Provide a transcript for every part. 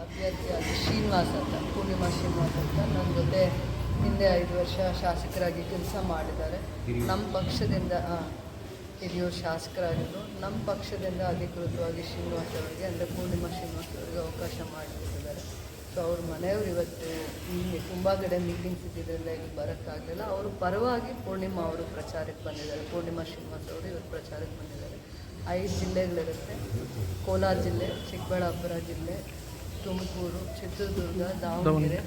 ಅಭ್ಯರ್ಥಿಯಾಗಿ ಶ್ರೀನಿವಾಸ್ ಅಂತ, ಪೂರ್ಣಿಮಾ ಶ್ರೀನಿವಾಸ್ ಅಂತ ನನ್ನ ಜೊತೆ ಹಿಂದೆ 5 ವರ್ಷ ಶಾಸಕರಾಗಿ ಕೆಲಸ ಮಾಡಿದ್ದಾರೆ. ನಮ್ಮ ಪಕ್ಷದಿಂದ ಹಿರಿಯೂರು ಶಾಸಕರಾಗಿದ್ದು ನಮ್ಮ ಪಕ್ಷದಿಂದ ಅಧಿಕೃತವಾಗಿ ಶ್ರೀನಿವಾಸ್ ಅವರಿಗೆ ಅಂದರೆ ಪೂರ್ಣಿಮಾ ಶ್ರೀನಿವಾಸ್ ಅವರಿಗೆ ಅವಕಾಶ ಮಾಡಿಕೊಟ್ಟಿದ್ದಾರೆ. ಸೊ ಅವ್ರ ಮನೆಯವರು ಇವತ್ತು ಇಲ್ಲಿ ತುಂಬ ಕಡೆ ಮೀಟಿಂಗ್ಸ್ ಇದ್ದಿದ್ದರಿಂದ ಇಲ್ಲಿ ಬರೋಕ್ಕಾಗಲಿಲ್ಲ. ಅವರು ಪರವಾಗಿ ಪೂರ್ಣಿಮಾ ಅವರು ಪ್ರಚಾರಕ್ಕೆ ಬಂದಿದ್ದಾರೆ. ಪೂರ್ಣಿಮಾ ಶ್ರೀನಿವಾಸ್ ಅವರು ಇವತ್ತು ಪ್ರಚಾರಕ್ಕೆ ಬಂದಿದ್ದಾರೆ. 5 ಜಿಲ್ಲೆಗಳಿರುತ್ತೆ. ಕೋಲಾರ ಜಿಲ್ಲೆ, ಚಿಕ್ಕಬಳ್ಳಾಪುರ ಜಿಲ್ಲೆ, ತುಮಕೂರು, ಚಿತ್ರದುರ್ಗ, ದಾವಣಗೆರೆ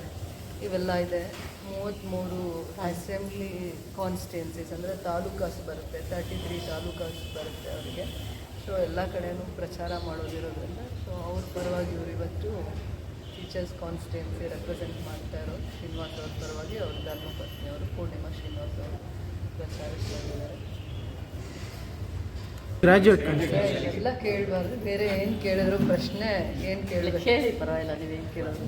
ಇವೆಲ್ಲ ಇದೆ. 33 ಅಸೆಂಬ್ಲಿ ಕಾನ್ಸ್ಟಿಟ್ಯೂನ್ಸೀಸ್ ಅಂದರೆ ತಾಲೂಕಾಸ್ ಬರುತ್ತೆ. 33 ತಾಲೂಕಾಸ್ ಬರುತ್ತೆ ಅವರಿಗೆ. ಸೊ ಎಲ್ಲ ಕಡೆಯೂ ಪ್ರಚಾರ ಮಾಡೋದಿರೋದ್ರಿಂದ ಸೊ ಅವ್ರ ಪರವಾಗಿ ಇವರು ಇವತ್ತು ಟೀಚರ್ಸ್ ಕಾನ್ಸ್ಟಿಟ್ಯೂನ್ಸಿ ರೆಪ್ರೆಸೆಂಟ್ ಮಾಡ್ತಾ ಇರೋರು ಶ್ರೀನಿವಾಸ್ ಅವ್ರ ಪರವಾಗಿ ಅವ್ರ ಧರ್ಮಪತ್ನಿಯವರು ಪೂರ್ಣಿಮಾ ಶ್ರೀನಿವಾಸ್ ಅವರು ಪ್ರಚಾರಿಸ್ತಿದ್ದಾರೆ. ಎಲ್ಲ ಕೇಳಬಾರ್ದು, ಬೇರೆ ಏನು ಕೇಳಿದ್ರು ಪ್ರಶ್ನೆ ಏನು ಕೇಳಿದ್ರು ಕೇಳಿ ಪರವಾಗಿಲ್ಲ. ನೀವೇನು ಕೇಳೋದು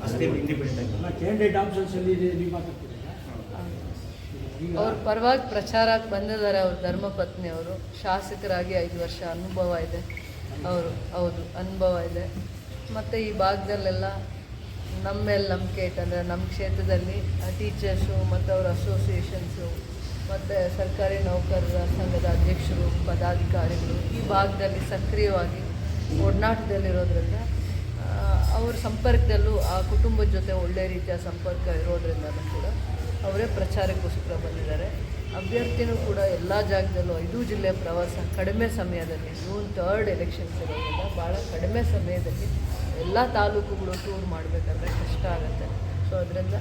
ಅವ್ರ ಪರವಾಗಿ ಪ್ರಚಾರಕ್ಕೆ ಬಂದಿದ್ದಾರೆ. ಅವ್ರ ಧರ್ಮಪತ್ನಿಯವರು ಶಾಸಕರಾಗಿ 5 ವರ್ಷ ಅನುಭವ ಇದೆ. ಹೌದು ಅನುಭವ ಇದೆ. ಮತ್ತು ಈ ಭಾಗದಲ್ಲೆಲ್ಲ ನಮ್ಮ ಮೇಲೆ ನಂಬಿಕೆ ಇಟ್ಟಂದರೆ ನಮ್ಮ ಕ್ಷೇತ್ರದಲ್ಲಿ ಟೀಚರ್ಸು ಮತ್ತು ಅವ್ರ ಅಸೋಸಿಯೇಷನ್ಸು ಮತ್ತು ಸರ್ಕಾರಿ ನೌಕರರ ಸಂಘದ ಅಧ್ಯಕ್ಷರು, ಪದಾಧಿಕಾರಿಗಳು ಈ ಭಾಗದಲ್ಲಿ ಸಕ್ರಿಯವಾಗಿ ಒಡನಾಟದಲ್ಲಿರೋದ್ರಿಂದ ಅವ್ರ ಸಂಪರ್ಕದಲ್ಲೂ ಆ ಕುಟುಂಬದ ಜೊತೆ ಒಳ್ಳೆಯ ರೀತಿಯ ಸಂಪರ್ಕ ಇರೋದ್ರಿಂದಲೂ ಕೂಡ ಅವರೇ ಪ್ರಚಾರಕ್ಕೋಸ್ಕರ ಬಂದಿದ್ದಾರೆ. ಅಭ್ಯರ್ಥಿನೂ ಕೂಡ ಎಲ್ಲ ಜಾಗದಲ್ಲೂ 5 ಜಿಲ್ಲೆ ಪ್ರವಾಸ ಕಡಿಮೆ ಸಮಯದಲ್ಲಿ, ಜೂನ್ 3 ಎಲೆಕ್ಷನ್ಸ್ ಇರೋದ್ರಿಂದ ಭಾಳ ಕಡಿಮೆ ಸಮಯದಲ್ಲಿ ಎಲ್ಲ ತಾಲೂಕುಗಳು ಟೂರ್ ಮಾಡಬೇಕಂದ್ರೆ ಕಷ್ಟ ಆಗುತ್ತೆ. ಸೊ ಅದರಿಂದ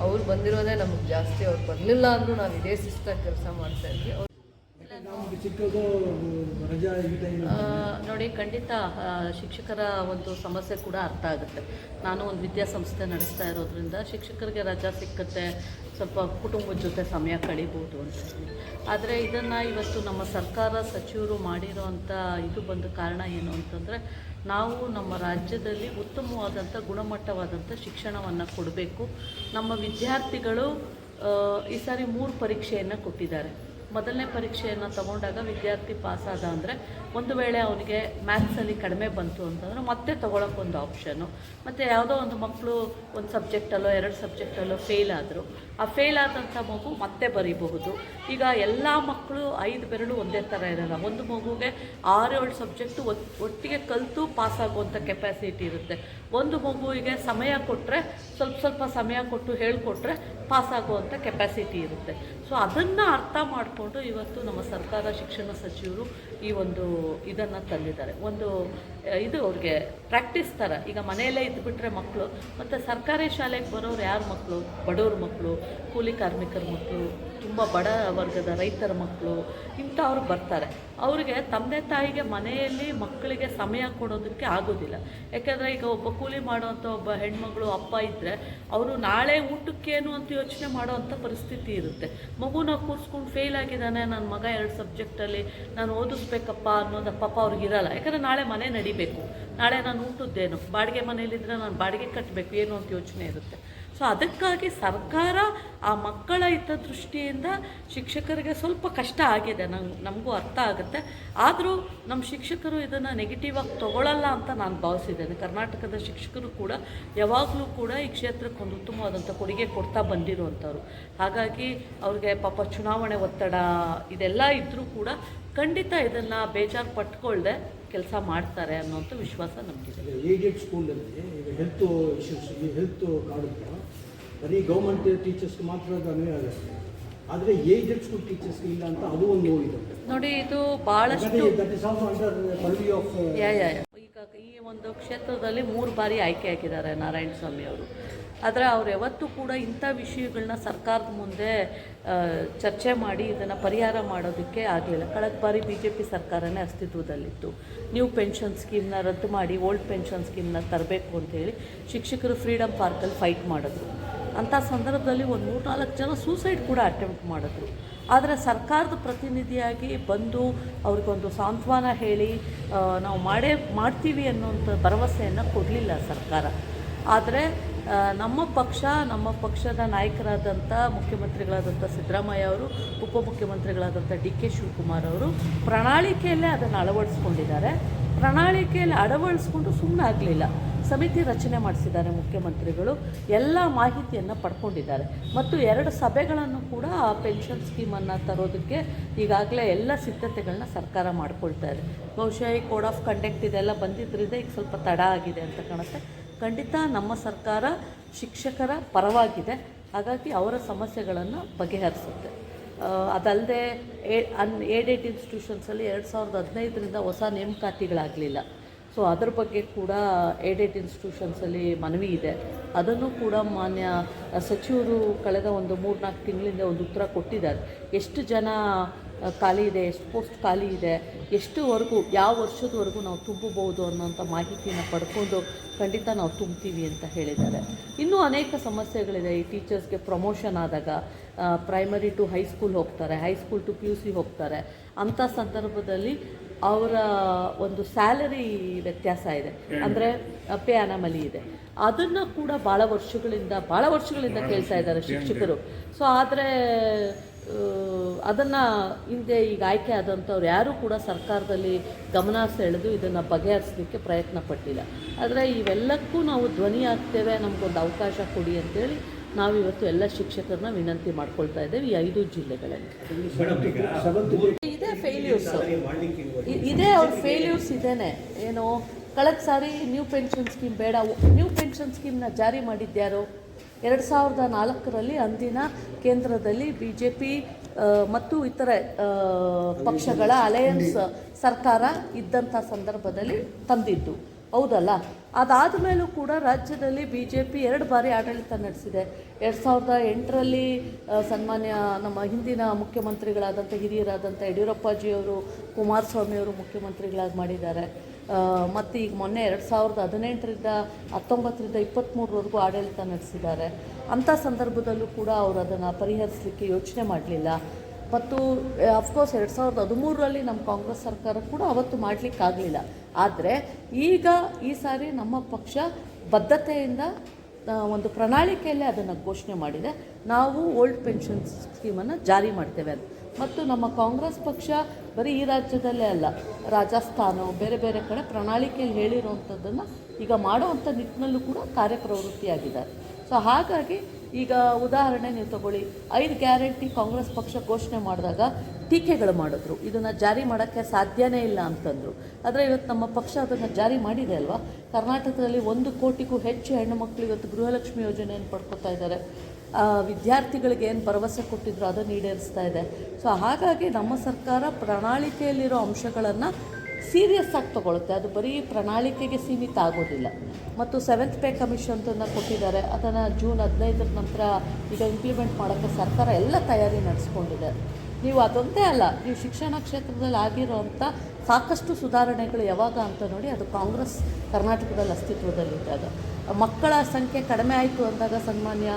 ಅವ್ರು ಬಂದಿರೋದೇ ನಮಗೆ ಜಾಸ್ತಿ. ಅವ್ರು ಬರಲಿಲ್ಲ ಅಂದರೂ ನಾವು ಇದೇ ಶಿಸ್ತಾಗಿ ಕೆಲಸ ಮಾಡ್ತಾಯಿದ್ವಿ. ನೋಡಿ, ಖಂಡಿತ ಶಿಕ್ಷಕರ ಒಂದು ಸಮಸ್ಯೆ ಕೂಡ ಅರ್ಥ ಆಗುತ್ತೆ. ನಾನು ಒಂದು ವಿದ್ಯಾಸಂಸ್ಥೆ ನಡೆಸ್ತಾ ಇರೋದ್ರಿಂದ ಶಿಕ್ಷಕರಿಗೆ ರಜಾ ಸಿಕ್ಕತ್ತೆ, ಸ್ವಲ್ಪ ಕುಟುಂಬದ ಜೊತೆ ಸಮಯ ಕಳಿಬೋದು ಅಂತ. ಆದರೆ ಇದನ್ನು ಇವತ್ತು ನಮ್ಮ ಸರ್ಕಾರ ಸಚಿವರು ಮಾಡಿರೋವಂಥ ಇದು ಬಂದ ಕಾರಣ ಏನು ಅಂತಂದರೆ, ನಾವು ನಮ್ಮ ರಾಜ್ಯದಲ್ಲಿ ಉತ್ತಮವಾದಂಥ ಗುಣಮಟ್ಟವಾದಂಥ ಶಿಕ್ಷಣವನ್ನು ಕೊಡಬೇಕು. ನಮ್ಮ ವಿದ್ಯಾರ್ಥಿಗಳು ಈ ಸಾರಿ 3 ಪರೀಕ್ಷೆಯನ್ನು ಕೊಟ್ಟಿದ್ದಾರೆ. ಮೊದಲನೇ ಪರೀಕ್ಷೆಯನ್ನು ತಗೊಂಡಾಗ ವಿದ್ಯಾರ್ಥಿ ಪಾಸಾದ ಅಂದರೆ ಒಂದು ವೇಳೆ ಅವನಿಗೆ ಮ್ಯಾಥ್ಸಲ್ಲಿ ಕಡಿಮೆ ಬಂತು ಅಂತಂದರೆ ಮತ್ತೆ ತೊಗೊಳಕ್ಕೊಂದು ಆಪ್ಷನ್ನು. ಮತ್ತು ಯಾವುದೋ ಒಂದು ಮಕ್ಕಳು ಒಂದು ಸಬ್ಜೆಕ್ಟಲ್ಲೋ 2 ಸಬ್ಜೆಕ್ಟಲ್ಲೋ ಫೇಲ್ ಆದರು, ಆ ಫೇಲ್ ಆದಂಥ ಮಗು ಮತ್ತೆ ಬರೀಬಹುದು. ಈಗ ಎಲ್ಲ ಮಕ್ಕಳು 5 ಬೆರಳು ಒಂದೇ ಥರ ಇರೋಲ್ಲ. ಒಂದು ಮಗುಗೆ 6-7 ಸಬ್ಜೆಕ್ಟು ಒಟ್ಟಿಗೆ ಕಲಿತು ಪಾಸಾಗುವಂಥ ಕೆಪಾಸಿಟಿ ಇರುತ್ತೆ. ಒಂದು ಮಗುವಿಗೆ ಸಮಯ ಕೊಟ್ಟರೆ, ಸ್ವಲ್ಪ ಸಮಯ ಕೊಟ್ಟು ಹೇಳಿಕೊಟ್ರೆ ಪಾಸಾಗುವಂಥ ಕೆಪಾಸಿಟಿ ಇರುತ್ತೆ. ಸೊ ಅದನ್ನು ಅರ್ಥ ಮಾಡಿಕೊಂಡು ಇವತ್ತು ನಮ್ಮ ಸರ್ಕಾರ ಶಿಕ್ಷಣ ಸಚಿವರು ಈ ಒಂದು ಇದನ್ನು ತಂದಿದ್ದಾರೆ. ಒಂದು ಇದು ಅವ್ರಿಗೆ ಪ್ರಾಕ್ಟೀಸ್ ಥರ. ಈಗ ಮನೆಯಲ್ಲೇ ಇದ್ದುಬಿಟ್ರೆ ಮಕ್ಕಳು, ಮತ್ತು ಸರ್ಕಾರಿ ಶಾಲೆಗೆ ಬರೋರು ಯಾರ ಮಕ್ಕಳು? ಬಡವ್ರ ಮಕ್ಕಳು, ಕೂಲಿ ಕಾರ್ಮಿಕರ ಮಕ್ಕಳು, ತುಂಬ ಬಡ ವರ್ಗದ ರೈತರ ಮಕ್ಕಳು, ಇಂಥವ್ರು ಬರ್ತಾರೆ. ಅವರಿಗೆ ತಂದೆ ತಾಯಿಗೆ ಮನೆಯಲ್ಲಿ ಮಕ್ಕಳಿಗೆ ಸಮಯ ಕೊಡೋದಕ್ಕೆ ಆಗೋದಿಲ್ಲ. ಯಾಕೆಂದರೆ ಈಗ ಒಬ್ಬ ಕೂಲಿ ಮಾಡೋವಂಥ ಒಬ್ಬ ಹೆಣ್ಮಗಳು ಅಪ್ಪ ಇದ್ದರೆ ಅವರು ನಾಳೆ ಊಟಕ್ಕೇನು ಅಂತ ಯೋಚನೆ ಮಾಡೋವಂಥ ಪರಿಸ್ಥಿತಿ ಇರುತ್ತೆ. ಮಗುನ ಕೂರಿಸ್ಕೊಂಡು ಫೇಲ್ ಆಗಿದ್ದಾನೆ ನನ್ನ ಮಗ 2 ಸಬ್ಜೆಕ್ಟಲ್ಲಿ, ನಾನು ಓದಿಸ್ಬೇಕಪ್ಪ ಅನ್ನೋದು ಪಾಪ ಅವ್ರಿಗಿರಲ್ಲ. ಯಾಕಂದರೆ ನಾಳೆ ಮನೆ ನಡಿಬೇಕು, ನಾಳೆ ನಾನು ಊಟದ್ದೇನು, ಬಾಡಿಗೆ ಮನೇಲಿದ್ದರೆ ನಾನು ಬಾಡಿಗೆ ಕಟ್ಟಬೇಕು ಏನು ಅಂತ ಯೋಚನೆ ಇರುತ್ತೆ. ಸೊ ಅದಕ್ಕಾಗಿ ಸರ್ಕಾರ ಆ ಮಕ್ಕಳ ಹಿತದೃಷ್ಟಿಯಿಂದ ಶಿಕ್ಷಕರಿಗೆ ಸ್ವಲ್ಪ ಕಷ್ಟ ಆಗಿದೆ, ನಮಗೂ ಅರ್ಥ ಆಗುತ್ತೆ. ಆದರೂ ನಮ್ಮ ಶಿಕ್ಷಕರು ಇದನ್ನು ನೆಗೆಟಿವ್ ಆಗಿ ತೊಗೊಳ್ಳಲ್ಲ ಅಂತ ನಾನು ಭಾವಿಸಿದ್ದೇನೆ. ಕರ್ನಾಟಕದ ಶಿಕ್ಷಕರು ಕೂಡ ಯಾವಾಗಲೂ ಕೂಡ ಈ ಕ್ಷೇತ್ರಕ್ಕೆ ಒಂದು ಉತ್ತಮವಾದಂಥ ಕೊಡುಗೆ ಕೊಡ್ತಾ ಬಂದಿರುವಂಥವ್ರು. ಹಾಗಾಗಿ ಅವ್ರಿಗೆ ಪಾಪ ಚುನಾವಣೆ ಒತ್ತಡ ಇದೆಲ್ಲ ಇದ್ದರೂ ಕೂಡ ಖಂಡಿತ ಇದನ್ನು ಬೇಜಾರು ಪಟ್ಕೊಳ್ದೆ ಕೆಲಸ ಮಾಡ್ತಾರೆ ಅನ್ನೋಂಥ ವಿಶ್ವಾಸ ನಮಗಿದೆ. ಏಡೆಡ್ ಸ್ಕೂಲಲ್ಲಿ ಈಗ ಹೆಲ್ತ್ ಕಾರ್ಡ್ ಬರೀ ಗೌರ್ಮೆಂಟ್ ಟೀಚರ್ಸ್ಗೆ ಮಾತ್ರ ಅನ್ವಯ ಆಗುತ್ತೆ, ಆದರೆ ಏಡೆಡ್ ಸ್ಕೂಲ್ ಟೀಚರ್ಸ್ಗೆ ಇಲ್ಲ ಅಂತ ಅದು ಒಂದು ನೋವಿದೆ ನೋಡಿ. ಇದು ಭಾಳಷ್ಟು ಈಗ ಈ ಒಂದು ಕ್ಷೇತ್ರದಲ್ಲಿ 3 ಬಾರಿ ಆಯ್ಕೆ ಆಗಿದ್ದಾರೆ ನಾರಾಯಣ ಸ್ವಾಮಿ ಅವರು. ಆದರೆ ಅವ್ರು ಯಾವತ್ತೂ ಕೂಡ ಇಂಥ ವಿಷಯಗಳನ್ನ ಸರ್ಕಾರದ ಮುಂದೆ ಚರ್ಚೆ ಮಾಡಿ ಇದನ್ನು ಪರಿಹಾರ ಮಾಡೋದಕ್ಕೆ ಆಗಲಿಲ್ಲ. ಕಳೆದ ಬಾರಿ BJP ಸರ್ಕಾರನೇ ಅಸ್ತಿತ್ವದಲ್ಲಿತ್ತು. ನ್ಯೂ ಪೆನ್ಷನ್ ಸ್ಕೀಮ್ನ ರದ್ದು ಮಾಡಿ ಓಲ್ಡ್ ಪೆನ್ಷನ್ ಸ್ಕೀಮ್ನ ತರಬೇಕು ಅಂತೇಳಿ ಶಿಕ್ಷಕರು ಫ್ರೀಡಮ್ ಪಾರ್ಕಲ್ಲಿ ಫೈಟ್ ಮಾಡಿದ್ರು. ಅಂಥ ಸಂದರ್ಭದಲ್ಲಿ ಒಂದು 3-4 ಜನ ಸೂಸೈಡ್ ಕೂಡ ಅಟೆಂಪ್ಟ್ ಮಾಡಿದ್ರು. ಆದರೆ ಸರ್ಕಾರದ ಪ್ರತಿನಿಧಿಯಾಗಿ ಬಂದು ಅವ್ರಿಗೊಂದು ಸಾಂತ್ವನ ಹೇಳಿ ನಾವು ಮಾಡ್ತೀವಿ ಅನ್ನೋಂಥ ಭರವಸೆಯನ್ನು ಕೊಡಲಿಲ್ಲ ಸರ್ಕಾರ. ಆದರೆ ನಮ್ಮ ಪಕ್ಷದ ನಾಯಕರಾದಂಥ ಮುಖ್ಯಮಂತ್ರಿಗಳಾದಂಥ ಸಿದ್ದರಾಮಯ್ಯ ಅವರು, ಉಪಮುಖ್ಯಮಂತ್ರಿಗಳಾದಂಥ DK ಶಿವಕುಮಾರ್ ಅವರು ಪ್ರಣಾಳಿಕೆಯಲ್ಲೇ ಅದನ್ನು ಅಳವಡಿಸ್ಕೊಂಡಿದ್ದಾರೆ. ಪ್ರಣಾಳಿಕೆಯಲ್ಲಿ ಅಳವಡಿಸ್ಕೊಂಡು ಸುಮ್ಮನೆ ಆಗಲಿಲ್ಲ. ಸಮಿತಿ ರಚನೆ ಮಾಡಿಸಿದ್ದಾರೆ ಮುಖ್ಯಮಂತ್ರಿಗಳು. ಎಲ್ಲ ಮಾಹಿತಿಯನ್ನು ಪಡ್ಕೊಂಡಿದ್ದಾರೆ ಮತ್ತು 2 ಸಭೆಗಳನ್ನು ಕೂಡ ಆ ಪೆನ್ಷನ್ ಸ್ಕೀಮನ್ನು ತರೋದಕ್ಕೆ ಈಗಾಗಲೇ ಎಲ್ಲ ಸಿದ್ಧತೆಗಳನ್ನ ಸರ್ಕಾರ ಮಾಡ್ಕೊಳ್ತಾ ಇದೆ. ಬಹುಶಃ ಈ ಕೋಡ್ ಆಫ್ ಕಂಡಕ್ಟ್ ಇದೆಲ್ಲ ಬಂದಿದ್ದರಿಂದ ಈಗ ಸ್ವಲ್ಪ ತಡ ಆಗಿದೆ ಅಂತ ಕಾಣುತ್ತೆ. ಖಂಡಿತ ನಮ್ಮ ಸರ್ಕಾರ ಶಿಕ್ಷಕರ ಪರವಾಗಿದೆ. ಹಾಗಾಗಿ ಅವರ ಸಮಸ್ಯೆಗಳನ್ನು ಬಗೆಹರಿಸುತ್ತೆ. ಅದಲ್ಲದೆ ಏಡೆಡ್ ಇನ್ಸ್ಟಿಟ್ಯೂಷನ್ಸಲ್ಲಿ 2015ರಿಂದ ಹೊಸ ನೇಮಕಾತಿಗಳಾಗಲಿಲ್ಲ. ಸೊ ಅದ್ರ ಬಗ್ಗೆ ಕೂಡ ಏಡೆಡ್ ಇನ್ಸ್ಟಿಟ್ಯೂಷನ್ಸಲ್ಲಿ ಮನವಿ ಇದೆ. ಅದನ್ನು ಕೂಡ ಮಾನ್ಯ ಸಚಿವರು ಕಳೆದ ಒಂದು 3-4 ತಿಂಗಳಿಂದ ಒಂದು ಉತ್ತರ ಕೊಟ್ಟಿದ್ದಾರೆ. ಎಷ್ಟು ಜನ ಖಾಲಿ ಇದೆ, ಎಷ್ಟು ಪೋಸ್ಟ್ ಖಾಲಿ ಇದೆ, ಎಷ್ಟುವರೆಗೂ ಯಾವ ವರ್ಷದವರೆಗೂ ನಾವು ತುಂಬಬಹುದು ಅನ್ನೋಂಥ ಮಾಹಿತಿನ ಪಡ್ಕೊಂಡು ಖಂಡಿತ ನಾವು ತುಂಬ್ತೀವಿ ಅಂತ ಹೇಳಿದ್ದಾರೆ. ಇನ್ನೂ ಅನೇಕ ಸಮಸ್ಯೆಗಳಿದೆ. ಈ ಟೀಚರ್ಸ್ಗೆ ಪ್ರಮೋಷನ್ ಆದಾಗ ಪ್ರೈಮರಿ ಟು ಹೈಸ್ಕೂಲ್ ಹೋಗ್ತಾರೆ, ಹೈಸ್ಕೂಲ್ ಟು PUC ಹೋಗ್ತಾರೆ. ಅಂಥ ಸಂದರ್ಭದಲ್ಲಿ ಅವರ ಒಂದು ಸ್ಯಾಲರಿ ವ್ಯತ್ಯಾಸ ಇದೆ, ಅಂದರೆ ಪೇ ಅನಾಮಲಿ ಇದೆ. ಅದನ್ನು ಕೂಡ ಭಾಳ ವರ್ಷಗಳಿಂದ ಕೇಳ್ತಾ ಇದ್ದಾರೆ ಶಿಕ್ಷಕರು. ಸೊ ಆದರೆ ಅದನ್ನು ಹಿಂದೆ ಈಗ ಆಯ್ಕೆ ಆದಂಥವ್ರು ಯಾರೂ ಕೂಡ ಸರ್ಕಾರದಲ್ಲಿ ಗಮನ ಸೆಳೆದು ಇದನ್ನು ಬಗೆಹರಿಸಲಿಕ್ಕೆ ಪ್ರಯತ್ನ ಪಟ್ಟಿಲ್ಲ. ಆದರೆ ಇವೆಲ್ಲಕ್ಕೂ ನಾವು ಧ್ವನಿ ಆಗ್ತೇವೆ, ನಮಗೊಂದು ಅವಕಾಶ ಕೊಡಿ ಅಂತೇಳಿ ನಾವಿವತ್ತು ಎಲ್ಲ ಶಿಕ್ಷಕರನ್ನ ವಿನಂತಿ ಮಾಡ್ಕೊಳ್ತಾ ಇದ್ದೇವೆ ಈ 5 ಜಿಲ್ಲೆಗಳಲ್ಲಿ. ಇದೇ ಫೇಲ್ಯೂರ್ಸ್ ಇದೇ ಅವ್ರ ಫೇಲ್ಯೂರ್ಸ್ ಇದೇನೆ. ಏನು ಕಳೆದ ಸಾರಿ ನ್ಯೂ ಪೆನ್ಷನ್ ಸ್ಕೀಮ್ ಬೇಡ, ನ್ಯೂ ಪೆನ್ಷನ್ ಸ್ಕೀಮ್ನ ಜಾರಿ ಮಾಡಿದ್ಯಾರು? 2004ರಲ್ಲಿ ಅಂದಿನ ಕೇಂದ್ರದಲ್ಲಿ BJP ಮತ್ತು ಇತರೆ ಪಕ್ಷಗಳ ಅಲಯನ್ಸ್ ಸರ್ಕಾರ ಇದ್ದಂಥ ಸಂದರ್ಭದಲ್ಲಿ ತಂದಿದ್ದು, ಹೌದಲ್ಲ? ಅದಾದ ಮೇಲೂ ಕೂಡ ರಾಜ್ಯದಲ್ಲಿ BJP 2 ಬಾರಿ ಆಡಳಿತ ನಡೆಸಿದೆ. 2008ರಲ್ಲಿ ಸನ್ಮಾನ್ಯ ನಮ್ಮ ಹಿಂದಿನ ಮುಖ್ಯಮಂತ್ರಿಗಳಾದಂಥ ಹಿರಿಯರಾದಂಥ ಯಡಿಯೂರಪ್ಪಾಜಿಯವರು ಕುಮಾರಸ್ವಾಮಿಯವರು ಮುಖ್ಯಮಂತ್ರಿಗಳಾಗಿ ಮಾಡಿದ್ದಾರೆ. ಮತ್ತು ಈಗ ಮೊನ್ನೆ 2018ರಿಂದ 19ರಿಂದ 23ರವರೆಗೂ ಆಡಳಿತ ನಡೆಸಿದ್ದಾರೆ. ಅಂಥ ಸಂದರ್ಭದಲ್ಲೂ ಕೂಡ ಅವರು ಅದನ್ನು ಪರಿಹರಿಸಲಿಕ್ಕೆ ಯೋಚನೆ ಮಾಡಲಿಲ್ಲ. ಮತ್ತು ಅಫ್ಕೋರ್ಸ್ 2013ರಲ್ಲಿ ನಮ್ಮ ಕಾಂಗ್ರೆಸ್ ಸರ್ಕಾರ ಕೂಡ ಅವತ್ತು ಮಾಡಲಿಕ್ಕಾಗಲಿಲ್ಲ. ಆದರೆ ಈಗ ಈ ಸಾರಿ ನಮ್ಮ ಪಕ್ಷ ಬದ್ಧತೆಯಿಂದ ಒಂದು ಪ್ರಣಾಳಿಕೆಯಲ್ಲೇ ಅದನ್ನು ಘೋಷಣೆ ಮಾಡಿದೆ. ನಾವು ಓಲ್ಡ್ ಪೆನ್ಷನ್ ಸ್ಕೀಮನ್ನು ಜಾರಿ ಮಾಡ್ತೇವೆ ಅಂತ. ಮತ್ತು ನಮ್ಮ ಕಾಂಗ್ರೆಸ್ ಪಕ್ಷ ಬರೀ ಈ ರಾಜ್ಯದಲ್ಲೇ ಅಲ್ಲ, ರಾಜಸ್ಥಾನ ಬೇರೆ ಬೇರೆ ಕಡೆ ಪ್ರಣಾಳಿಕೆಯಲ್ಲಿ ಹೇಳಿರುವಂಥದ್ದನ್ನು ಈಗ ಮಾಡುವಂಥ ನಿಟ್ಟಿನಲ್ಲೂ ಕೂಡ ಕಾರ್ಯಪ್ರವೃತ್ತಿಯಾಗಿದ್ದಾರೆ. ಸೊ ಹಾಗಾಗಿ ಈಗ ಉದಾಹರಣೆ ನೀವು ತಗೊಳ್ಳಿ, 5 ಗ್ಯಾರಂಟಿ ಕಾಂಗ್ರೆಸ್ ಪಕ್ಷ ಘೋಷಣೆ ಮಾಡಿದಾಗ ಟೀಕೆಗಳು ಮಾಡಿದ್ರು, ಇದನ್ನು ಜಾರಿ ಮಾಡೋಕ್ಕೆ ಸಾಧ್ಯನೇ ಇಲ್ಲ ಅಂತಂದರು. ಆದರೆ ಇವತ್ತು ನಮ್ಮ ಪಕ್ಷ ಅದನ್ನು ಜಾರಿ ಮಾಡಿದೆ ಅಲ್ವಾ. ಕರ್ನಾಟಕದಲ್ಲಿ 1 ಕೋಟಿಗೂ ಹೆಚ್ಚು ಹೆಣ್ಣು ಮಕ್ಕಳು ಇವತ್ತು ಗೃಹಲಕ್ಷ್ಮಿ ಯೋಜನೆಯನ್ನು ಪಡ್ಕೊತಾ ಇದ್ದಾರೆ. ವಿದ್ಯಾರ್ಥಿಗಳಿಗೆ ಏನು ಭರವಸೆ ಕೊಟ್ಟಿದ್ರು ಅದನ್ನು ಈಡೇರಿಸ್ತಾ ಇದೆ. ಸೊ ಹಾಗಾಗಿ ನಮ್ಮ ಸರ್ಕಾರ ಪ್ರಣಾಳಿಕೆಯಲ್ಲಿರೋ ಅಂಶಗಳನ್ನು ಸೀರಿಯಸ್ ಆಗಿ ತೊಗೊಳುತ್ತೆ. ಅದು ಬರೀ ಪ್ರಣಾಳಿಕೆಗೆ ಸೀಮಿತ ಆಗೋದಿಲ್ಲ. ಮತ್ತು 7th ಪೇ ಕಮಿಷನ್ ಕೊಟ್ಟಿದ್ದಾರೆ. ಅದನ್ನು ಜೂನ್ 15ರ ನಂತರ ಈಗ ಇಂಪ್ಲಿಮೆಂಟ್ ಮಾಡೋಕ್ಕೆ ಸರ್ಕಾರ ಎಲ್ಲ ತಯಾರಿ ನಡೆಸ್ಕೊಂಡಿದೆ. ನೀವು ಅದೊಂದೇ ಅಲ್ಲ, ನೀವು ಶಿಕ್ಷಣ ಕ್ಷೇತ್ರದಲ್ಲಿ ಆಗಿರೋವಂಥ ಸಾಕಷ್ಟು ಸುಧಾರಣೆಗಳು ಯಾವಾಗ ಅಂತ ನೋಡಿ, ಅದು ಕಾಂಗ್ರೆಸ್ ಕರ್ನಾಟಕದಲ್ಲಿ ಅಸ್ತಿತ್ವದಲ್ಲಿದ್ದಾಗ. ಮಕ್ಕಳ ಸಂಖ್ಯೆ ಕಡಿಮೆ ಆಯಿತು ಅಂದಾಗ ಸನ್ಮಾನ್ಯ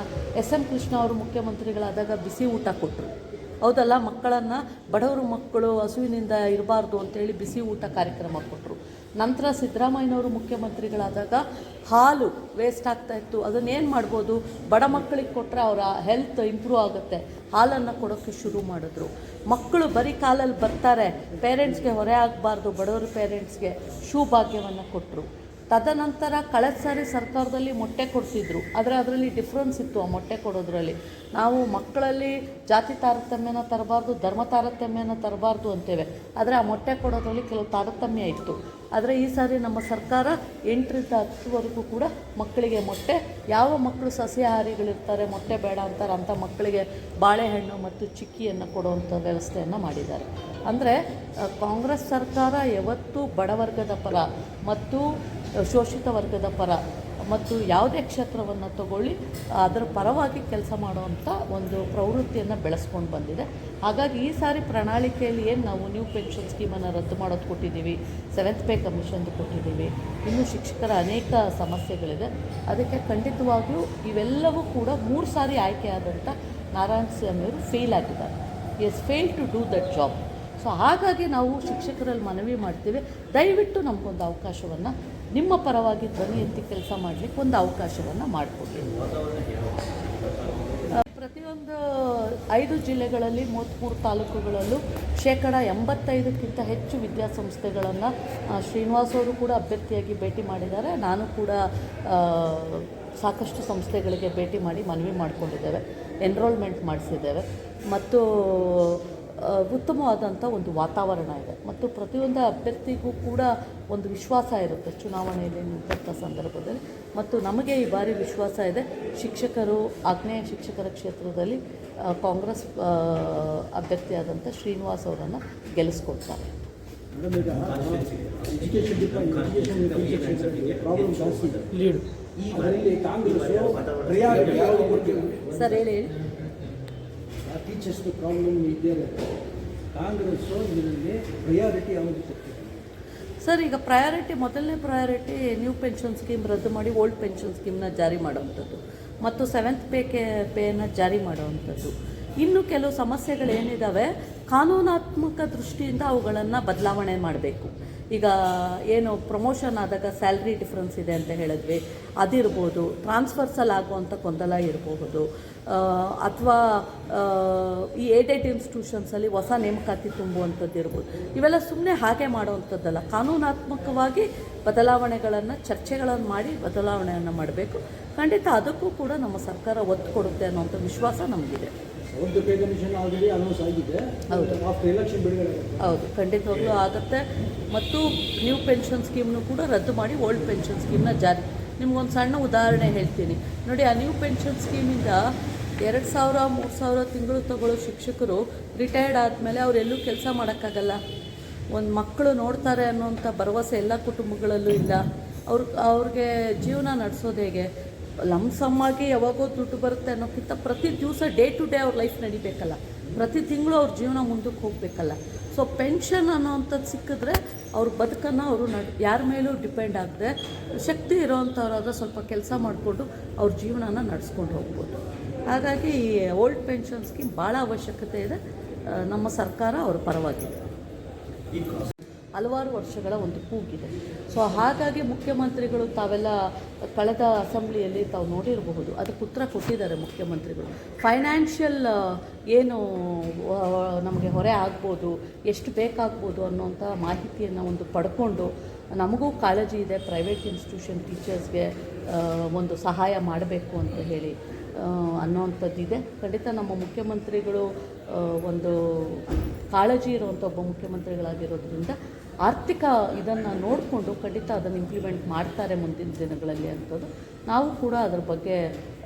SM ಕೃಷ್ಣ ಅವರು ಮುಖ್ಯಮಂತ್ರಿಗಳಾದಾಗ ಬಿಸಿ ಊಟ ಕೊಟ್ಟರು, ಹೌದಲ್ಲ? ಮಕ್ಕಳನ್ನು, ಬಡವರು ಮಕ್ಕಳು ಹಸುವಿನಿಂದ ಇರಬಾರ್ದು ಅಂತೇಳಿ ಬಿಸಿ ಊಟ ಕಾರ್ಯಕ್ರಮ ಕೊಟ್ಟರು. ನಂತರ ಸಿದ್ದರಾಮಯ್ಯನವರು ಮುಖ್ಯಮಂತ್ರಿಗಳಾದಾಗ ಹಾಲು ವೇಸ್ಟ್ ಆಗ್ತಾಯಿತ್ತು, ಅದನ್ನೇನು ಮಾಡ್ಬೋದು, ಬಡ ಮಕ್ಕಳಿಗೆ ಕೊಟ್ಟರೆ ಅವರ ಹೆಲ್ತ್ ಇಂಪ್ರೂವ್ ಆಗುತ್ತೆ, ಹಾಲನ್ನು ಕೊಡೋಕ್ಕೆ ಶುರು ಮಾಡಿದ್ರು. ಮಕ್ಕಳು ಬರೀ ಕಾಲಲ್ಲಿ ಬರ್ತಾರೆ, ಪೇರೆಂಟ್ಸ್ಗೆ ಹೊರೆ ಆಗಬಾರ್ದು, ಬಡವರ ಪೇರೆಂಟ್ಸ್ಗೆ ಶೂ ಭಾಗ್ಯವನ್ನು ಕೊಟ್ಟರು. ತದನಂತರ ಕಳೆದ ಸಾರಿ ಸರ್ಕಾರದಲ್ಲಿ ಮೊಟ್ಟೆ ಕೊಡ್ತಿದ್ರು, ಆದರೆ ಅದರಲ್ಲಿ ಡಿಫ್ರೆನ್ಸ್ ಇತ್ತು. ಆ ಮೊಟ್ಟೆ ಕೊಡೋದ್ರಲ್ಲಿ ನಾವು ಮಕ್ಕಳಲ್ಲಿ ಜಾತಿ ತಾರತಮ್ಯನ ತರಬಾರ್ದು, ಧರ್ಮ ತಾರತಮ್ಯನ ತರಬಾರ್ದು ಅಂತೇವೆ, ಆದರೆ ಆ ಮೊಟ್ಟೆ ಕೊಡೋದ್ರಲ್ಲಿ ಕೆಲವು ತಾರತಮ್ಯ ಇತ್ತು. ಆದರೆ ಈ ಸಾರಿ ನಮ್ಮ ಸರ್ಕಾರ 8ರಿಂದ 10ವರೆಗೂ ಕೂಡ ಮಕ್ಕಳಿಗೆ ಮೊಟ್ಟೆ, ಯಾವ ಮಕ್ಕಳು ಸಸ್ಯಾಹಾರಿಗಳಿರ್ತಾರೆ, ಮೊಟ್ಟೆ ಬೇಡ ಅಂತಾರೆ, ಅಂಥ ಮಕ್ಕಳಿಗೆ ಬಾಳೆಹಣ್ಣು ಮತ್ತು ಚಿಕ್ಕಿಯನ್ನು ಕೊಡುವಂಥ ವ್ಯವಸ್ಥೆಯನ್ನು ಮಾಡಿದ್ದಾರೆ. ಅಂದರೆ ಕಾಂಗ್ರೆಸ್ ಸರ್ಕಾರ ಯಾವತ್ತೂ ಬಡವರ್ಗದ ಪರ ಮತ್ತು ಶೋಷಿತ ವರ್ಗದ ಪರ ಮತ್ತು ಯಾವುದೇ ಕ್ಷೇತ್ರವನ್ನು ತಗೊಳ್ಳಿ ಅದರ ಪರವಾಗಿ ಕೆಲಸ ಮಾಡುವಂಥ ಒಂದು ಪ್ರವೃತ್ತಿಯನ್ನು ಬೆಳೆಸ್ಕೊಂಡು ಬಂದಿದೆ. ಹಾಗಾಗಿ ಈ ಸಾರಿ ಪ್ರಣಾಳಿಕೆಯಲ್ಲಿ ಏನು ನಾವು ನ್ಯೂ ಪೆನ್ಷನ್ ಸ್ಕೀಮನ್ನು ರದ್ದು ಮಾಡೋದು ಕೊಟ್ಟಿದ್ದೀವಿ, 7th ಪೇ ಕಮಿಷನ್ದು ಕೊಟ್ಟಿದ್ದೀವಿ, ಇನ್ನೂ ಶಿಕ್ಷಕರ ಅನೇಕ ಸಮಸ್ಯೆಗಳಿದೆ. ಅದಕ್ಕೆ ಖಂಡಿತವಾಗ್ಲೂ ಇವೆಲ್ಲವೂ ಕೂಡ 3 ಸಾರಿ ಆಯ್ಕೆಯಾದಂಥ ನಾರಾಯಣಸ್ವಾಮಿಯವರು ಫೇಲ್ ಆಗಿದ್ದಾರೆ. Yes fail to do that job. So ಹಾಗಾಗಿ ನಾವು ಶಿಕ್ಷಕರಲ್ಲಿ ಮನವಿ ಮಾಡ್ತೀವಿ, ದಯವಿಟ್ಟು ನಮಗೊಂದು ಅವಕಾಶವನ್ನು, ನಿಮ್ಮ ಪರವಾಗಿ ಧ್ವನಿ ಎತ್ತಿ ಕೆಲಸ ಮಾಡಲಿಕ್ಕೆ ಒಂದು ಅವಕಾಶವನ್ನು ಮಾಡಿಕೊಡಿ. ಪ್ರತಿಯೊಂದು 5 ಜಿಲ್ಲೆಗಳಲ್ಲಿ 33 ತಾಲೂಕುಗಳಲ್ಲೂ 85% ಹೆಚ್ಚು ವಿದ್ಯಾಸಂಸ್ಥೆಗಳನ್ನು ಶ್ರೀನಿವಾಸ್ ಅವರು ಕೂಡ ಅಭ್ಯರ್ಥಿಯಾಗಿ ಭೇಟಿ ಮಾಡಿದ್ದಾರೆ. ನಾನು ಕೂಡ ಸಾಕಷ್ಟು ಸಂಸ್ಥೆಗಳಿಗೆ ಭೇಟಿ ಮಾಡಿ ಮನವಿ ಮಾಡಿಕೊಂಡಿದ್ದೇವೆ, ಎನ್ರೋಲ್ಮೆಂಟ್ ಮಾಡಿಸಿದ್ದೇವೆ ಮತ್ತು ಉತ್ತಮವಾದಂಥ ಒಂದು ವಾತಾವರಣ ಇದೆ ಮತ್ತು ಪ್ರತಿಯೊಂದು ಅಭ್ಯರ್ಥಿಗೂ ಕೂಡ ಒಂದು ವಿಶ್ವಾಸ ಇರುತ್ತೆ ಚುನಾವಣೆಯಲ್ಲಿ ನಿಂತ ಸಂದರ್ಭದಲ್ಲಿ. ಮತ್ತು ನಮಗೆ ಈ ಬಾರಿ ವಿಶ್ವಾಸ ಇದೆ, ಶಿಕ್ಷಕರು ಆಗ್ನೇಯ ಶಿಕ್ಷಕರ ಕ್ಷೇತ್ರದಲ್ಲಿ ಕಾಂಗ್ರೆಸ್ ಅಭ್ಯರ್ಥಿಯಾದಂಥ ಶ್ರೀನಿವಾಸ್ ಅವರನ್ನು ಗೆಲ್ಲಿಸ್ಕೊಡ್ತಾರೆ. ಮೇಡಮ್, ಈಗ ಎಜುಕೇಷನ್ ಪ್ರಾಬ್ಲಮ್ ಜಾಸ್ತಿ ಇದೆ. ಲೀಡು ಅದರಲ್ಲಿ ಕಾಂಗ್ರೆಸ್ ಪ್ರಿಯಾರಿಟಿ ಯಾವುದು ಕೊಡ್ತೀವಿ ಸರ್? ಹೇಳಿ. ಟೀಚರ್ಸ್ ಪ್ರಾಬ್ಲಮ್ ಇದ್ದೇ ಇರುತ್ತೆ. ಕಾಂಗ್ರೆಸ್ಸು ಇದರಲ್ಲಿ ಪ್ರಿಯಾರಿಟಿ ಯಾವುದು ಕೊಡ್ತೀವಿ ಸರ್? ಈಗ ಮೊದಲನೇ ಪ್ರಯಾರಿಟಿ ನ್ಯೂ ಪೆನ್ಷನ್ ಸ್ಕೀಮ್ ರದ್ದು ಮಾಡಿ ಓಲ್ಡ್ ಪೆನ್ಷನ್ ಸ್ಕೀಮ್ನ ಜಾರಿ ಮಾಡೋವಂಥದ್ದು ಮತ್ತು 7th ಪೇಯನ್ನು ಜಾರಿ ಮಾಡೋವಂಥದ್ದು. ಇನ್ನು ಕೆಲವು ಸಮಸ್ಯೆಗಳೇನಿದ್ದಾವೆ ಕಾನೂನಾತ್ಮಕ ದೃಷ್ಟಿಯಿಂದ ಅವುಗಳನ್ನು ಬದಲಾವಣೆ ಮಾಡಬೇಕು. ಈಗ ಏನು ಪ್ರಮೋಷನ್ ಆದಾಗ ಸ್ಯಾಲ್ರಿ ಡಿಫ್ರೆನ್ಸ್ ಇದೆ ಅಂತ ಹೇಳಿದ್ವಿ, ಅದಿರ್ಬೋದು. ಟ್ರಾನ್ಸ್ಫರ್ಸಲ್ಲಿ ಆಗುವಂಥ ಗೊಂದಲ ಇರಬಹುದು, ಅಥವಾ ಈ ಏಡೆಡ್ ಇನ್ಸ್ಟಿಟ್ಯೂಷನ್ಸಲ್ಲಿ ಹೊಸ ನೇಮಕಾತಿ ತುಂಬುವಂಥದ್ದು ಇರ್ಬೋದು. ಇವೆಲ್ಲ ಸುಮ್ಮನೆ ಹಾಗೆ ಮಾಡುವಂಥದ್ದಲ್ಲ, ಕಾನೂನಾತ್ಮಕವಾಗಿ ಬದಲಾವಣೆಗಳನ್ನು ಚರ್ಚೆಗಳನ್ನು ಮಾಡಿ ಬದಲಾವಣೆಯನ್ನು ಮಾಡಬೇಕು. ಖಂಡಿತ ಅದಕ್ಕೂ ಕೂಡ ನಮ್ಮ ಸರ್ಕಾರ ಒತ್ತು ಕೊಡುತ್ತೆ ಅನ್ನೋಂಥ ವಿಶ್ವಾಸ ನಮಗಿದೆ. ಒಂದು ಪೇ ಕಮಿಷನ್ ಆಲ್ರೆಡಿ ಅನೌನ್ಸ್ ಆಗಿದೆ. ಹೌದು, ಆಫ್ಟರ್ ಎಲೆಕ್ಷನ್ ಬಿಡುಗಡೆ. ಹೌದು, ಖಂಡಿತವಾಗ್ಲೂ ಆಗುತ್ತೆ. ಮತ್ತು ನ್ಯೂ ಪೆನ್ಷನ್ ಸ್ಕೀಮ್ನು ಕೂಡ ರದ್ದು ಮಾಡಿ ಓಲ್ಡ್ ಪೆನ್ಷನ್ ಸ್ಕೀಮ್ನ ಜಾರಿ. ನಿಮ್ಗೊಂದು ಸಣ್ಣ ಉದಾಹರಣೆ ಹೇಳ್ತೀನಿ ನೋಡಿ. ಆ ನ್ಯೂ ಪೆನ್ಷನ್ ಸ್ಕೀಮಿಂದ 2,000 3,000 ತಿಂಗಳು ತಗೊಳ್ಳೋ ಶಿಕ್ಷಕರು ರಿಟೈರ್ಡ್ ಆದಮೇಲೆ ಅವರೆಲ್ಲೂ ಕೆಲಸ ಮಾಡೋಕ್ಕಾಗಲ್ಲ. ಒಂದು ಮಕ್ಕಳು ನೋಡ್ತಾರೆ ಅನ್ನೋಂಥ ಭರವಸೆ ಎಲ್ಲ ಕುಟುಂಬಗಳಲ್ಲೂ ಇಲ್ಲ. ಅವ್ರಿಗೆ ಜೀವನ ನಡೆಸೋದು ಹೇಗೆ? ಲಂಸಮ್ಮಾಗಿ ಯಾವಾಗೋ ದುಡ್ಡು ಬರುತ್ತೆ ಅನ್ನೋಕ್ಕಿಂತ ಪ್ರತಿ ದಿವಸ ಡೇ ಟು ಡೇ ಅವ್ರ ಲೈಫ್ ನಡಿಬೇಕಲ್ಲ, ಪ್ರತಿ ತಿಂಗಳು ಅವ್ರ ಜೀವನ ಮುಂದಕ್ಕೆ ಹೋಗಬೇಕಲ್ಲ. ಸೊ ಪೆನ್ಷನ್ ಅನ್ನೋವಂಥದ್ದು ಸಿಕ್ಕಿದ್ರೆ ಅವ್ರ ಬದುಕನ್ನು ಅವರು ಯಾರ ಮೇಲೂ ಡಿಪೆಂಡ್ ಆಗದೆ ಶಕ್ತಿ ಇರೋವಂಥವ್ರಾದ್ರೆ ಸ್ವಲ್ಪ ಕೆಲಸ ಮಾಡಿಕೊಂಡು ಅವ್ರ ಜೀವನನ ನಡೆಸ್ಕೊಂಡು ಹೋಗ್ಬೋದು. ಹಾಗಾಗಿ ಈ ಓಲ್ಡ್ ಪೆನ್ಷನ್ ಸ್ಕೀಮ್ ಭಾಳ ಅವಶ್ಯಕತೆ ಇದೆ. ನಮ್ಮ ಸರ್ಕಾರ ಅವರ ಪರವಾಗಿದೆ. ಹಲವಾರು ವರ್ಷಗಳ ಒಂದು ಕೂಗಿದೆ. ಸೊ ಹಾಗಾಗಿ ಮುಖ್ಯಮಂತ್ರಿಗಳು ತಾವೆಲ್ಲ ಕಳೆದ ಅಸೆಂಬ್ಲಿಯಲ್ಲಿ ತಾವು ನೋಡಿರಬಹುದು, ಅದಕ್ಕೆ ಉತ್ತರ ಕೊಟ್ಟಿದ್ದಾರೆ ಮುಖ್ಯಮಂತ್ರಿಗಳು. ಫೈನಾನ್ಷಿಯಲ್ ಏನು ನಮಗೆ ಹೊರೆ ಆಗ್ಬೋದು, ಎಷ್ಟು ಬೇಕಾಗ್ಬೋದು ಅನ್ನೋಂಥ ಮಾಹಿತಿಯನ್ನು ಒಂದು ಪಡ್ಕೊಂಡು, ನಮಗೂ ಕಾಳಜಿ ಇದೆ ಪ್ರೈವೇಟ್ ಇನ್ಸ್ಟಿಟ್ಯೂಷನ್ ಟೀಚರ್ಸ್ಗೆ ಒಂದು ಸಹಾಯ ಮಾಡಬೇಕು ಅಂತ ಹೇಳಿ ಅನ್ನೋವಂಥದ್ದಿದೆ. ಖಂಡಿತ ನಮ್ಮ ಮುಖ್ಯಮಂತ್ರಿಗಳು ಒಂದು ಕಾಳಜಿ ಇರುವಂಥ ಒಬ್ಬ ಮುಖ್ಯಮಂತ್ರಿಗಳಾಗಿರೋದ್ರಿಂದ ಆರ್ಥಿಕ ಇದನ್ನು ನೋಡಿಕೊಂಡು ಖಂಡಿತ ಅದನ್ನು ಇಂಪ್ಲಿಮೆಂಟ್ ಮಾಡ್ತಾರೆ ಮುಂದಿನ ದಿನಗಳಲ್ಲಿ ಅಂಥದ್ದು. ನಾವು ಕೂಡ ಅದರ ಬಗ್ಗೆ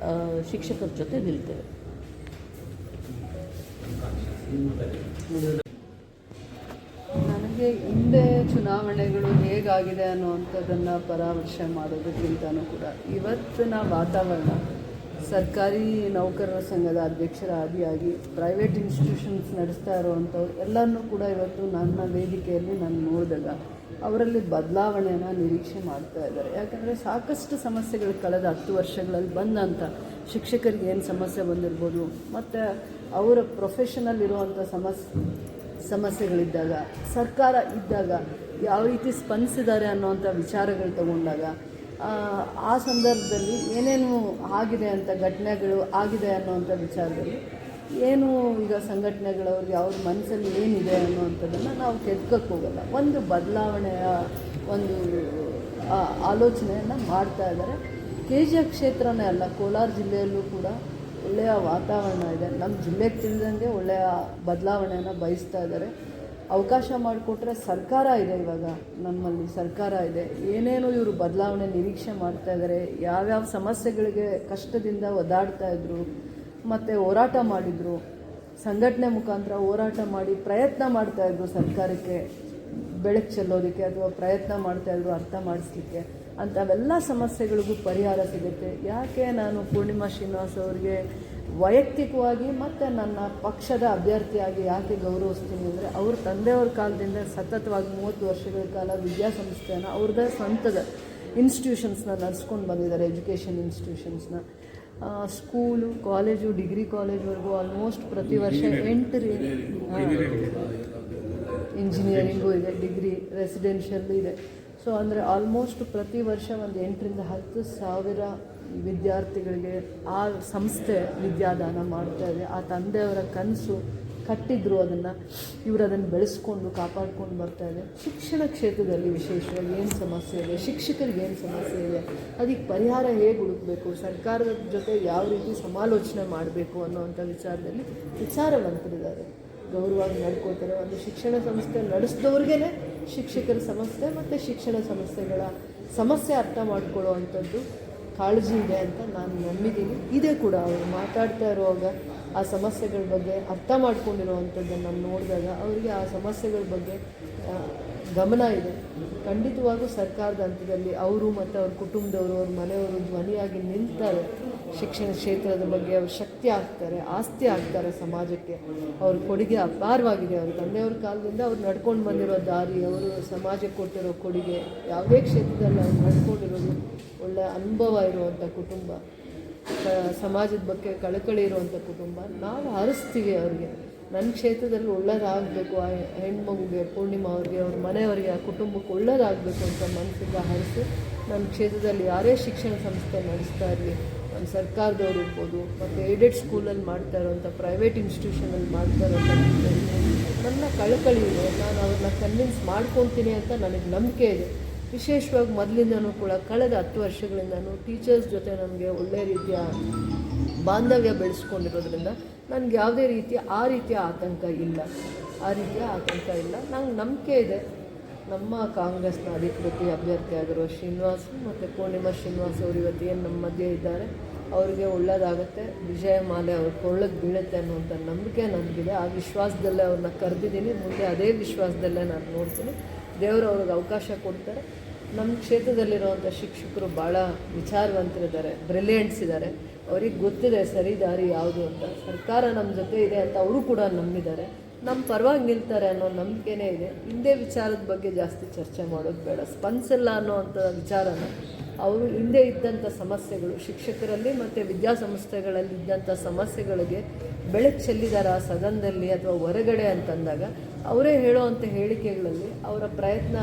ಶಿಕ್ಷಕರ ಜೊತೆ ನಿಲ್ತೇವೆ. ನನಗೆ ಹಿಂದೆ ಚುನಾವಣೆಗಳು ಹೇಗಾಗಿದೆ ಅನ್ನುವಂಥದ್ದನ್ನು ಪರಾಮರ್ಶೆ ಮಾಡೋದಕ್ಕಿಂತನೂ ಕೂಡ ಇವತ್ತಿನ ವಾತಾವರಣ, ಸರ್ಕಾರಿ ನೌಕರರ ಸಂಘದ ಅಧ್ಯಕ್ಷರ ಆದಿಯಾಗಿ ಪ್ರೈವೇಟ್ ಇನ್ಸ್ಟಿಟ್ಯೂಷನ್ಸ್ ನಡೆಸ್ತಾ ಇರುವಂಥವ್ರು ಎಲ್ಲರನ್ನೂ ಕೂಡ ಇವತ್ತು ನನ್ನ ವೇದಿಕೆಯಲ್ಲಿ ನಾನು ನೋಡಿದಾಗ ಅವರಲ್ಲಿ ಬದಲಾವಣೆಯನ್ನು ನಿರೀಕ್ಷೆ ಮಾಡ್ತಾ ಇದ್ದಾರೆ. ಯಾಕಂದರೆ ಸಾಕಷ್ಟು ಸಮಸ್ಯೆಗಳು ಕಳೆದ 10 ವರ್ಷಗಳಲ್ಲಿ ಬಂದಂಥ ಶಿಕ್ಷಕರಿಗೆ ಏನು ಸಮಸ್ಯೆ ಬಂದಿರ್ಬೋದು, ಮತ್ತು ಅವರ ಪ್ರೊಫೆಷನಲ್ ಇರುವಂಥ ಸಮಸ್ಯೆಗಳಿದ್ದಾಗ ಸರ್ಕಾರ ಇದ್ದಾಗ ಯಾವ ರೀತಿ ಸ್ಪಂದಿಸಿದ್ದಾರೆ ಅನ್ನೋವಂಥ ವಿಚಾರಗಳು ತಗೊಂಡಾಗ ಆ ಸಂದರ್ಭದಲ್ಲಿ ಏನೇನು ಆಗಿದೆ ಅಂತ ಘಟನೆಗಳು ಆಗಿದೆ ಅನ್ನೋವಂಥ ವಿಚಾರದಲ್ಲಿ ಏನು ಈಗ ಸಂಘಟನೆಗಳವ್ರಿಗೆ ಅವ್ರ ಮನಸ್ಸಲ್ಲಿ ಏನಿದೆ ಅನ್ನೋವಂಥದ್ದನ್ನು ನಾವು ಕೆದ್ಕೋಕ್ಕೆ ಹೋಗಲ್ಲ. ಒಂದು ಬದಲಾವಣೆಯ ಒಂದು ಆಲೋಚನೆಯನ್ನು ಮಾಡ್ತಾ ಇದ್ದಾರೆ. KGF ಕ್ಷೇತ್ರನೇ ಅಲ್ಲ, ಕೋಲಾರ ಜಿಲ್ಲೆಯಲ್ಲೂ ಕೂಡ ಒಳ್ಳೆಯ ವಾತಾವರಣ ಇದೆ. ನಮ್ಮ ಜಿಲ್ಲೆಗೆ ತಿಳಿದಂಗೆ ಒಳ್ಳೆಯ ಬದಲಾವಣೆಯನ್ನು ಬಯಸ್ತಾ ಇದ್ದಾರೆ. ಅವಕಾಶ ಮಾಡಿಕೊಟ್ರೆ ಸರ್ಕಾರ ಇದೆ, ಇವಾಗ ನಮ್ಮಲ್ಲಿ ಸರ್ಕಾರ ಇದೆ. ಏನೇನು ಇವರು ಬದಲಾವಣೆ ನಿರೀಕ್ಷೆ ಮಾಡ್ತಾ ಇದ್ದಾರೆ, ಯಾವ್ಯಾವ ಸಮಸ್ಯೆಗಳಿಗೆ ಕಷ್ಟದಿಂದ ಒದ್ದಾಡ್ತಾ ಇದ್ರು, ಮತ್ತು ಹೋರಾಟ ಮಾಡಿದರು, ಸಂಘಟನೆ ಮುಖಾಂತರ ಹೋರಾಟ ಮಾಡಿ ಪ್ರಯತ್ನ ಮಾಡ್ತಾಯಿದ್ರು ಸರ್ಕಾರಕ್ಕೆ ಬೆಳಕು ಚೆಲ್ಲೋದಕ್ಕೆ, ಅಥವಾ ಪ್ರಯತ್ನ ಮಾಡ್ತಾಯಿದ್ರು ಅರ್ಥ ಮಾಡಿಸ್ಲಿಕ್ಕೆ. ಅಂಥವೆಲ್ಲ ಸಮಸ್ಯೆಗಳಿಗೂ ಪರಿಹಾರ ಸಿಗುತ್ತೆ. ಯಾಕೆ ನಾನು ಪೂರ್ಣಿಮಾ ಶ್ರೀನಿವಾಸ್ ಅವರಿಗೆ ವೈಯಕ್ತಿಕವಾಗಿ ಮತ್ತು ನನ್ನ ಪಕ್ಷದ ಅಭ್ಯರ್ಥಿಯಾಗಿ ಯಾಕೆ ಗೌರವಿಸ್ತೀನಿ ಅಂದರೆ, ಅವ್ರ ತಂದೆಯವ್ರ ಕಾಲದಿಂದ ಸತತವಾಗಿ 30 ವರ್ಷಗಳ ಕಾಲ ವಿದ್ಯಾಸಂಸ್ಥೆಯನ್ನು ಅವ್ರದ್ದೇ ಸ್ವಂತದ ಇನ್ಸ್ಟಿಟ್ಯೂಷನ್ಸ್ನ ನಡೆಸ್ಕೊಂಡು ಬಂದಿದ್ದಾರೆ. ಎಜುಕೇಷನ್ ಇನ್ಸ್ಟಿಟ್ಯೂಷನ್ಸ್ನ, ಸ್ಕೂಲು, ಕಾಲೇಜು, ಡಿಗ್ರಿ ಕಾಲೇಜ್ವರೆಗೂ ಆಲ್ಮೋಸ್ಟ್ ಪ್ರತಿ ವರ್ಷ 8 ಇಂಜಿನಿಯರಿಂಗು ಇದೆ, ಡಿಗ್ರಿ ರೆಸಿಡೆನ್ಷಿಯಲ್ಲು ಇದೆ. ಸೊ ಅಂದರೆ ಆಲ್ಮೋಸ್ಟ್ ಪ್ರತಿ ವರ್ಷ ಒಂದು 8 ರಿಂದ 10 ಸಾವಿರ ಈ ವಿದ್ಯಾರ್ಥಿಗಳಿಗೆ ಆ ಸಂಸ್ಥೆ ವಿದ್ಯಾದಾನ ಮಾಡ್ತಾ ಇದೆ. ಆ ತಂದೆಯವರ ಕನಸು ಕಟ್ಟಿದ್ರು, ಇವರು ಅದನ್ನು ಬೆಳೆಸ್ಕೊಂಡು ಕಾಪಾಡ್ಕೊಂಡು ಬರ್ತಾ ಇದೆ. ಶಿಕ್ಷಣ ಕ್ಷೇತ್ರದಲ್ಲಿ ವಿಶೇಷವಾಗಿ ಏನು ಸಮಸ್ಯೆ ಇದೆ, ಶಿಕ್ಷಕರಿಗೆ ಏನು ಸಮಸ್ಯೆ ಇದೆ, ಅದಕ್ಕೆ ಪರಿಹಾರ ಹೇಗೆ ಹುಡುಕಬೇಕು, ಸರ್ಕಾರದ ಜೊತೆ ಯಾವ ರೀತಿ ಸಮಾಲೋಚನೆ ಮಾಡಬೇಕು ಅನ್ನೋವಂಥ ವಿಚಾರದಲ್ಲಿ ವಿಚಾರವಂತರಿದ್ದಾರೆ, ಗೌರವವಾಗಿ ನಡ್ಕೋತಾರೆ. ಒಂದು ಶಿಕ್ಷಣ ಸಂಸ್ಥೆ ನಡೆಸಿದವ್ರಿಗೇ ಶಿಕ್ಷಕರ ಸಮಸ್ಯೆ ಮತ್ತು ಶಿಕ್ಷಣ ಸಂಸ್ಥೆಗಳ ಸಮಸ್ಯೆ ಅರ್ಥ ಮಾಡ್ಕೊಳ್ಳೋವಂಥದ್ದು ಕಾಳಜಿ ಇದೆ ಅಂತ ನಾನು ನಂಬಿದ್ದೀನಿ. ಇದೇ ಕೂಡ ಅವರು ಮಾತಾಡ್ತಾ ಇರುವಾಗ ಆ ಸಮಸ್ಯೆಗಳ ಬಗ್ಗೆ ಅರ್ಥ ಮಾಡ್ಕೊಂಡಿರುವಂಥದ್ದನ್ನು ನಾನು ನೋಡಿದಾಗ ಅವರಿಗೆ ಆ ಸಮಸ್ಯೆಗಳ ಬಗ್ಗೆ ಗಮನ ಇದೆ. ಖಂಡಿತವಾಗೂ ಸರ್ಕಾರದ ಹಂತದಲ್ಲಿ ಅವರು ಮತ್ತು ಅವ್ರ ಕುಟುಂಬದವರು, ಅವ್ರ ಮನೆಯವರು ಧ್ವನಿಯಾಗಿ ನಿಲ್ತಾರೆ. ಶಿಕ್ಷಣ ಕ್ಷೇತ್ರದ ಬಗ್ಗೆ ಅವರು ಶಕ್ತಿ ಆಗ್ತಾರೆ, ಆಸ್ತಿ ಆಗ್ತಾರೆ ಸಮಾಜಕ್ಕೆ. ಅವ್ರ ಕೊಡುಗೆ ಅಪಾರವಾಗಿದೆ. ಅವ್ರ ತಂದೆಯವ್ರ ಕಾಲದಿಂದ ಅವ್ರು ನಡ್ಕೊಂಡು ಬಂದಿರೋ ದಾರಿ, ಅವರು ಸಮಾಜಕ್ಕೆ ಕೊಟ್ಟಿರೋ ಕೊಡುಗೆ, ಯಾವುದೇ ಕ್ಷೇತ್ರದಲ್ಲಿ ಅವ್ರು ನಡ್ಕೊಂಡಿರೋದು ಒಳ್ಳೆಯ ಅನುಭವ ಇರುವಂಥ ಕುಟುಂಬ, ಸಮಾಜದ ಬಗ್ಗೆ ಕಳಕಳಿ ಇರುವಂಥ ಕುಟುಂಬ. ನಾವು ಹರಿಸ್ತೀವಿ ಅವ್ರಿಗೆ. ನನ್ನ ಕ್ಷೇತ್ರದಲ್ಲಿ ಒಳ್ಳೇದಾಗಬೇಕು, ಆ ಹೆಣ್ಮಗುಗೆ, ಪೂರ್ಣಿಮಾ ಅವ್ರಿಗೆ, ಅವ್ರ ಮನೆಯವರಿಗೆ, ಆ ಕುಟುಂಬಕ್ಕೆ ಒಳ್ಳೇದಾಗಬೇಕು ಅಂತ ಮನಸ್ಸಿಂದ ಹರಿಸಿ ನನ್ನ ಕ್ಷೇತ್ರದಲ್ಲಿ ಯಾರೇ ಶಿಕ್ಷಣ ಸಂಸ್ಥೆ ನಡೆಸ್ತಾ ಇರಲಿ, ನಮ್ಮ ಸರ್ಕಾರದವ್ರು ಇರ್ಬೋದು, ಮತ್ತು ಏಡೆಡ್ ಸ್ಕೂಲಲ್ಲಿ ಮಾಡ್ತಾ ಇರೋವಂಥ ಪ್ರೈವೇಟ್ ಇನ್ಸ್ಟಿಟ್ಯೂಷನಲ್ಲಿ ಮಾಡ್ತಾ ಇರೋಂಥ ನನ್ನ ಕಳಕಳಿ ಇದೆ. ನಾನು ಅವ್ರನ್ನ ಕನ್ವಿನ್ಸ್ ಮಾಡ್ಕೊತೀನಿ ಅಂತ ನನಗೆ ನಂಬಿಕೆ ಇದೆ. ವಿಶೇಷವಾಗಿ ಮೊದಲಿಂದನೂ ಕೂಡ ಕಳೆದ 10 ವರ್ಷಗಳಿಂದನೂ ಟೀಚರ್ಸ್ ಜೊತೆ ನನಗೆ ಒಳ್ಳೆಯ ರೀತಿಯ ಬಾಂಧವ್ಯ ಬೆಳೆಸ್ಕೊಂಡಿರೋದ್ರಿಂದ ನನಗೆ ಯಾವುದೇ ರೀತಿಯ ಆತಂಕ ಇಲ್ಲ. ನಂಗೆ ನಂಬಿಕೆ ಇದೆ. ನಮ್ಮ ಕಾಂಗ್ರೆಸ್ನ ಅಧಿಕೃತ ಅಭ್ಯರ್ಥಿಯಾಗಿರುವ ಶ್ರೀನಿವಾಸ್ ಮತ್ತು ಪೂರ್ಣಿಮಾ ಶ್ರೀನಿವಾಸ್ ಅವರು ಇವತ್ತು ಏನು ನಮ್ಮ ಮಧ್ಯೆ ಇದ್ದಾರೆ, ಅವರಿಗೆ ಒಳ್ಳೆಯದಾಗುತ್ತೆ, ವಿಜಯ ಮಾಲೆ ಅವ್ರ ಕೊಳ್ಳಕ್ಕೆ ಬೀಳುತ್ತೆ ಅನ್ನುವಂಥ ನಂಬಿಕೆ ನನಗಿದೆ. ಆ ವಿಶ್ವಾಸದಲ್ಲೇ ಅವ್ರನ್ನ ಕರೆದಿದ್ದೀನಿ. ಮುಂದೆ ಅದೇ ವಿಶ್ವಾಸದಲ್ಲೇ ನಾನು ನೋಡ್ತೀನಿ. ದೇವರು ಅವ್ರಿಗೆ ಅವಕಾಶ ಕೊಡ್ತಾರೆ. ನಮ್ಮ ಕ್ಷೇತ್ರದಲ್ಲಿರುವಂಥ ಶಿಕ್ಷಕರು ಭಾಳ ವಿಚಾರವಂತರಿದ್ದಾರೆ, ಬ್ರಿಲಿಯಂಟ್ಸ್ ಇದ್ದಾರೆ. ಅವ್ರಿಗೆ ಗೊತ್ತಿದೆ ಸರಿ ದಾರಿ ಯಾವುದು ಅಂತ. ಸರ್ಕಾರ ನಮ್ಮ ಜೊತೆ ಇದೆ ಅಂತ ಅವರು ಕೂಡ ನಂಬಿದ್ದಾರೆ. ನಮ್ಮ ಪರವಾಗಿ ನಿಲ್ತಾರೆ ಅನ್ನೋ ನಂಬಿಕೆನೇ ಇದೆ. ಹಿಂದೆ ವಿಚಾರದ ಬಗ್ಗೆ ಜಾಸ್ತಿ ಚರ್ಚೆ ಮಾಡೋದು ಬೇಡ. ಸ್ಪಂದಿಸಲ್ಲ ಅನ್ನೋವಂಥ ವಿಚಾರನ ಅವರು ಹಿಂದೆ ಇದ್ದಂಥ ಸಮಸ್ಯೆಗಳು, ಶಿಕ್ಷಕರಲ್ಲಿ ಮತ್ತು ವಿದ್ಯಾಸಂಸ್ಥೆಗಳಲ್ಲಿ ಇದ್ದಂಥ ಸಮಸ್ಯೆಗಳಿಗೆ ಬೆಳಕು ಚೆಲ್ಲಿದ್ದಾರೆ ಆ ಸದನದಲ್ಲಿ ಅಥವಾ ಹೊರಗಡೆ ಅಂತಂದಾಗ ಅವರೇ ಹೇಳೋವಂಥ ಹೇಳಿಕೆಗಳಲ್ಲಿ ಅವರ ಪ್ರಯತ್ನ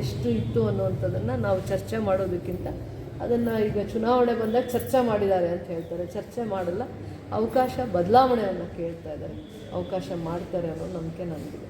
ಎಷ್ಟು ಇತ್ತು ಅನ್ನೋವಂಥದ್ದನ್ನು ನಾವು ಚರ್ಚೆ ಮಾಡೋದಕ್ಕಿಂತ ಅದನ್ನು ಈಗ ಚುನಾವಣೆ ಬಂದಾಗ ಚರ್ಚೆ ಮಾಡಿದ್ದಾರೆ ಅಂತ ಹೇಳ್ತಾರೆ. ಚರ್ಚೆ ಮಾಡಲ್ಲ, ಅವಕಾಶ ಬದಲಾವಣೆಯನ್ನು ಕೇಳ್ತಾ ಇದ್ದಾರೆ, ಅವಕಾಶ ಮಾಡ್ತಾರೆ ಅನ್ನೋ ನಂಬಿಕೆ ನನಗಿದೆ.